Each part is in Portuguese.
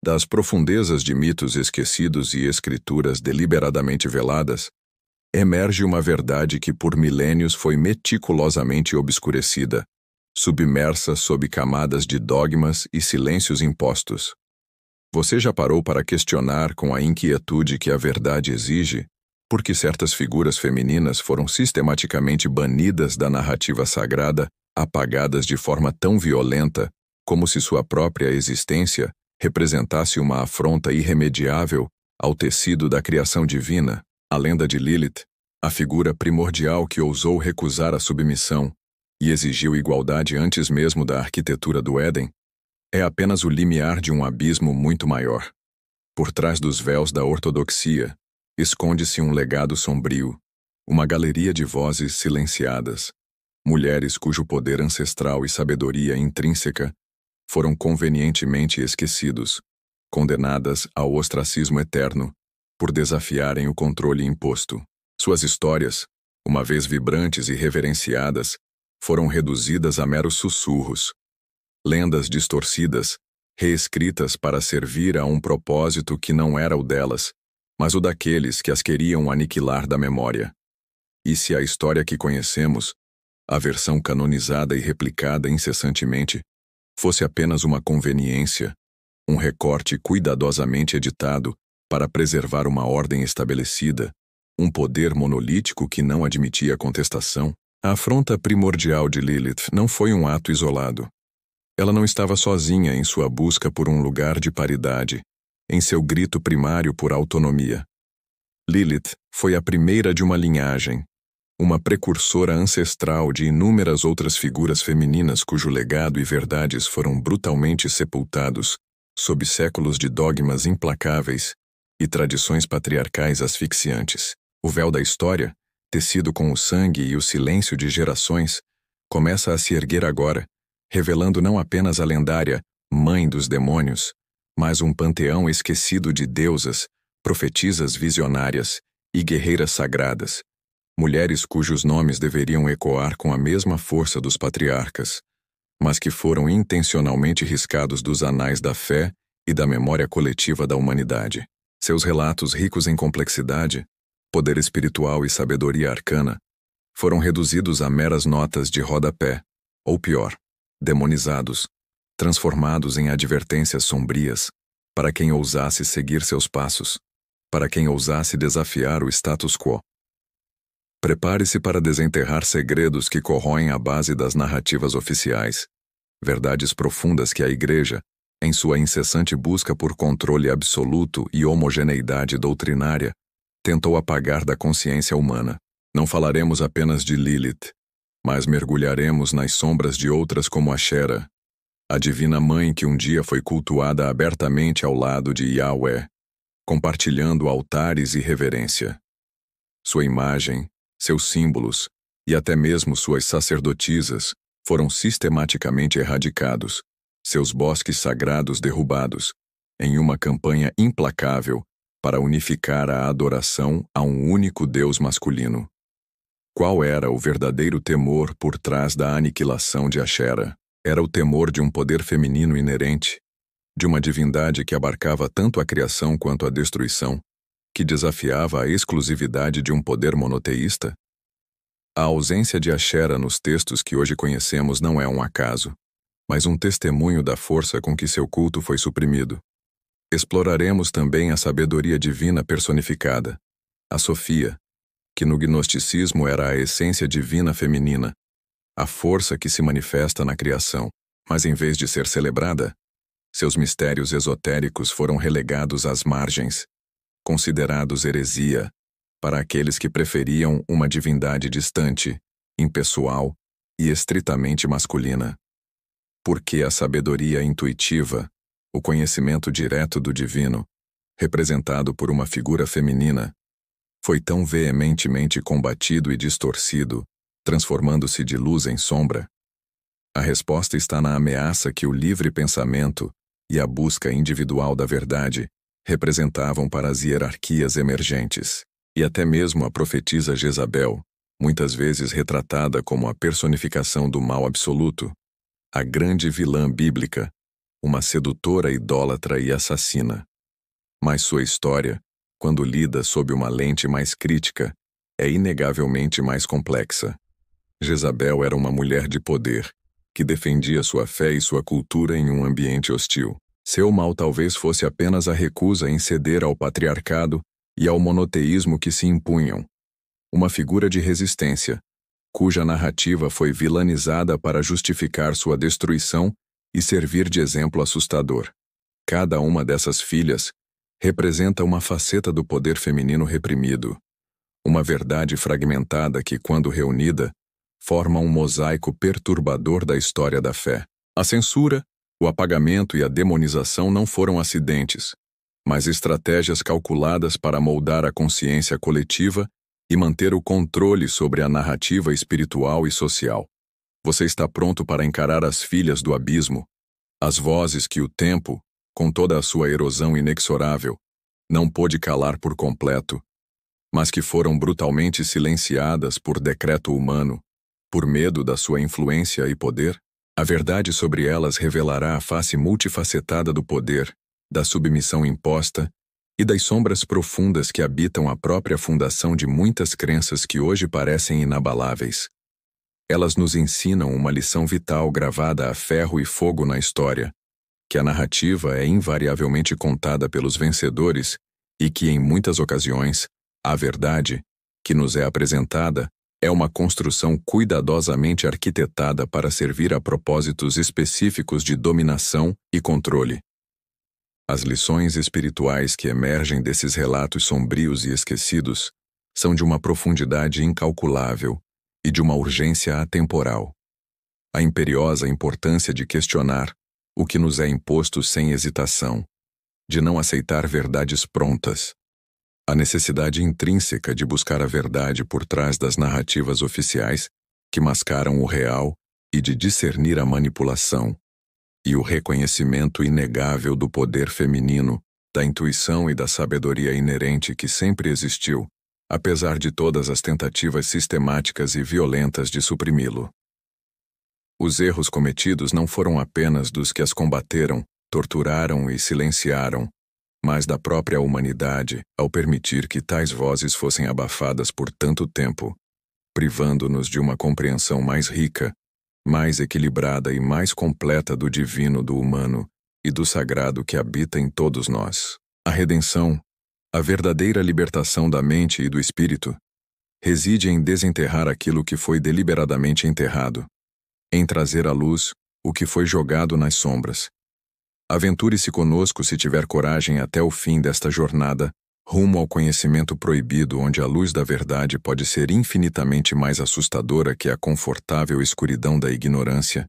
Das profundezas de mitos esquecidos e escrituras deliberadamente veladas, emerge uma verdade que por milênios foi meticulosamente obscurecida, submersa sob camadas de dogmas e silêncios impostos. Você já parou para questionar com a inquietude que a verdade exige por que certas figuras femininas foram sistematicamente banidas da narrativa sagrada, apagadas de forma tão violenta, como se sua própria existência representasse uma afronta irremediável ao tecido da criação divina? A lenda de Lilith, a figura primordial que ousou recusar a submissão e exigiu igualdade antes mesmo da arquitetura do Éden, é apenas o limiar de um abismo muito maior. Por trás dos véus da ortodoxia, esconde-se um legado sombrio, uma galeria de vozes silenciadas, mulheres cujo poder ancestral e sabedoria intrínseca foram convenientemente esquecidos, condenadas ao ostracismo eterno por desafiarem o controle imposto. Suas histórias, uma vez vibrantes e reverenciadas, foram reduzidas a meros sussurros, lendas distorcidas, reescritas para servir a um propósito que não era o delas, mas o daqueles que as queriam aniquilar da memória. E se a história que conhecemos, a versão canonizada e replicada incessantemente, fosse apenas uma conveniência, um recorte cuidadosamente editado para preservar uma ordem estabelecida, um poder monolítico que não admitia contestação, a afronta primordial de Lilith não foi um ato isolado. Ela não estava sozinha em sua busca por um lugar de paridade, em seu grito primário por autonomia. Lilith foi a primeira de uma linhagem, uma precursora ancestral de inúmeras outras figuras femininas cujo legado e verdades foram brutalmente sepultados sob séculos de dogmas implacáveis e tradições patriarcais asfixiantes. O véu da história, tecido com o sangue e o silêncio de gerações, começa a se erguer agora, revelando não apenas a lendária Mãe dos Demônios, mas um panteão esquecido de deusas, profetisas visionárias e guerreiras sagradas, mulheres cujos nomes deveriam ecoar com a mesma força dos patriarcas, mas que foram intencionalmente riscados dos anais da fé e da memória coletiva da humanidade. Seus relatos ricos em complexidade, poder espiritual e sabedoria arcana, foram reduzidos a meras notas de rodapé, ou pior, demonizados, transformados em advertências sombrias, para quem ousasse seguir seus passos, para quem ousasse desafiar o status quo. Prepare-se para desenterrar segredos que corroem a base das narrativas oficiais, verdades profundas que a Igreja, em sua incessante busca por controle absoluto e homogeneidade doutrinária, tentou apagar da consciência humana. Não falaremos apenas de Lilith, mas mergulharemos nas sombras de outras como Ashera, a divina mãe que um dia foi cultuada abertamente ao lado de Yahweh, compartilhando altares e reverência. Sua imagem, seus símbolos e até mesmo suas sacerdotisas foram sistematicamente erradicados, seus bosques sagrados derrubados, em uma campanha implacável para unificar a adoração a um único Deus masculino. Qual era o verdadeiro temor por trás da aniquilação de Ashera? Era o temor de um poder feminino inerente, de uma divindade que abarcava tanto a criação quanto a destruição, que desafiava a exclusividade de um poder monoteísta? A ausência de Ashera nos textos que hoje conhecemos não é um acaso, mas um testemunho da força com que seu culto foi suprimido. Exploraremos também a sabedoria divina personificada, a Sofia, que no gnosticismo era a essência divina feminina, a força que se manifesta na criação, mas em vez de ser celebrada, seus mistérios esotéricos foram relegados às margens, considerados heresia para aqueles que preferiam uma divindade distante, impessoal e estritamente masculina. Porque a sabedoria intuitiva, o conhecimento direto do divino, representado por uma figura feminina, foi tão veementemente combatido e distorcido, transformando-se de luz em sombra? A resposta está na ameaça que o livre pensamento e a busca individual da verdade representavam para as hierarquias emergentes. E até mesmo a profetisa Jezabel, muitas vezes retratada como a personificação do mal absoluto, a grande vilã bíblica, uma sedutora idólatra e assassina. Mas sua história, quando lida sob uma lente mais crítica, é inegavelmente mais complexa. Jezabel era uma mulher de poder, que defendia sua fé e sua cultura em um ambiente hostil. Seu mal talvez fosse apenas a recusa em ceder ao patriarcado e ao monoteísmo que se impunham. Uma figura de resistência, cuja narrativa foi vilanizada para justificar sua destruição e servir de exemplo assustador. Cada uma dessas filhas representa uma faceta do poder feminino reprimido, uma verdade fragmentada que, quando reunida, forma um mosaico perturbador da história da fé. A censura, o apagamento e a demonização não foram acidentes, mas estratégias calculadas para moldar a consciência coletiva e manter o controle sobre a narrativa espiritual e social. Você está pronto para encarar as filhas do abismo, as vozes que o tempo, com toda a sua erosão inexorável, não pôde calar por completo, mas que foram brutalmente silenciadas por decreto humano, por medo da sua influência e poder? A verdade sobre elas revelará a face multifacetada do poder, da submissão imposta e das sombras profundas que habitam a própria fundação de muitas crenças que hoje parecem inabaláveis. Elas nos ensinam uma lição vital gravada a ferro e fogo na história, que a narrativa é invariavelmente contada pelos vencedores e que, em muitas ocasiões, a verdade, que nos é apresentada, é uma construção cuidadosamente arquitetada para servir a propósitos específicos de dominação e controle. As lições espirituais que emergem desses relatos sombrios e esquecidos são de uma profundidade incalculável e de uma urgência atemporal. A imperiosa importância de questionar o que nos é imposto sem hesitação, de não aceitar verdades prontas, a necessidade intrínseca de buscar a verdade por trás das narrativas oficiais que mascaram o real e de discernir a manipulação, e o reconhecimento inegável do poder feminino, da intuição e da sabedoria inerente que sempre existiu, apesar de todas as tentativas sistemáticas e violentas de suprimi-lo. Os erros cometidos não foram apenas dos que as combateram, torturaram e silenciaram, mas da própria humanidade ao permitir que tais vozes fossem abafadas por tanto tempo, privando-nos de uma compreensão mais rica, mais equilibrada e mais completa do divino, do humano e do sagrado que habita em todos nós. A redenção, a verdadeira libertação da mente e do espírito, reside em desenterrar aquilo que foi deliberadamente enterrado, em trazer à luz o que foi jogado nas sombras. Aventure-se conosco se tiver coragem até o fim desta jornada, rumo ao conhecimento proibido, onde a luz da verdade pode ser infinitamente mais assustadora que a confortável escuridão da ignorância,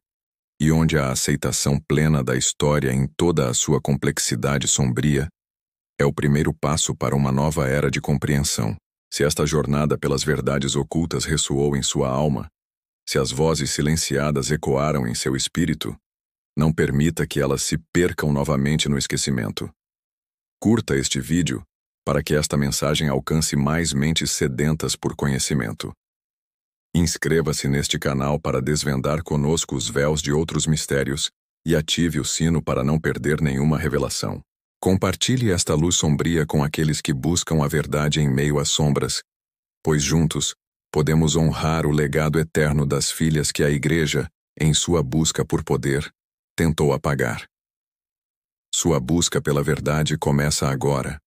e onde a aceitação plena da história em toda a sua complexidade sombria é o primeiro passo para uma nova era de compreensão. Se esta jornada pelas verdades ocultas ressoou em sua alma, se as vozes silenciadas ecoaram em seu espírito, não permita que elas se percam novamente no esquecimento. Curta este vídeo para que esta mensagem alcance mais mentes sedentas por conhecimento. Inscreva-se neste canal para desvendar conosco os véus de outros mistérios e ative o sino para não perder nenhuma revelação. Compartilhe esta luz sombria com aqueles que buscam a verdade em meio às sombras, pois juntos podemos honrar o legado eterno das filhas que a Igreja, em sua busca por poder, tentou apagar. Sua busca pela verdade começa agora.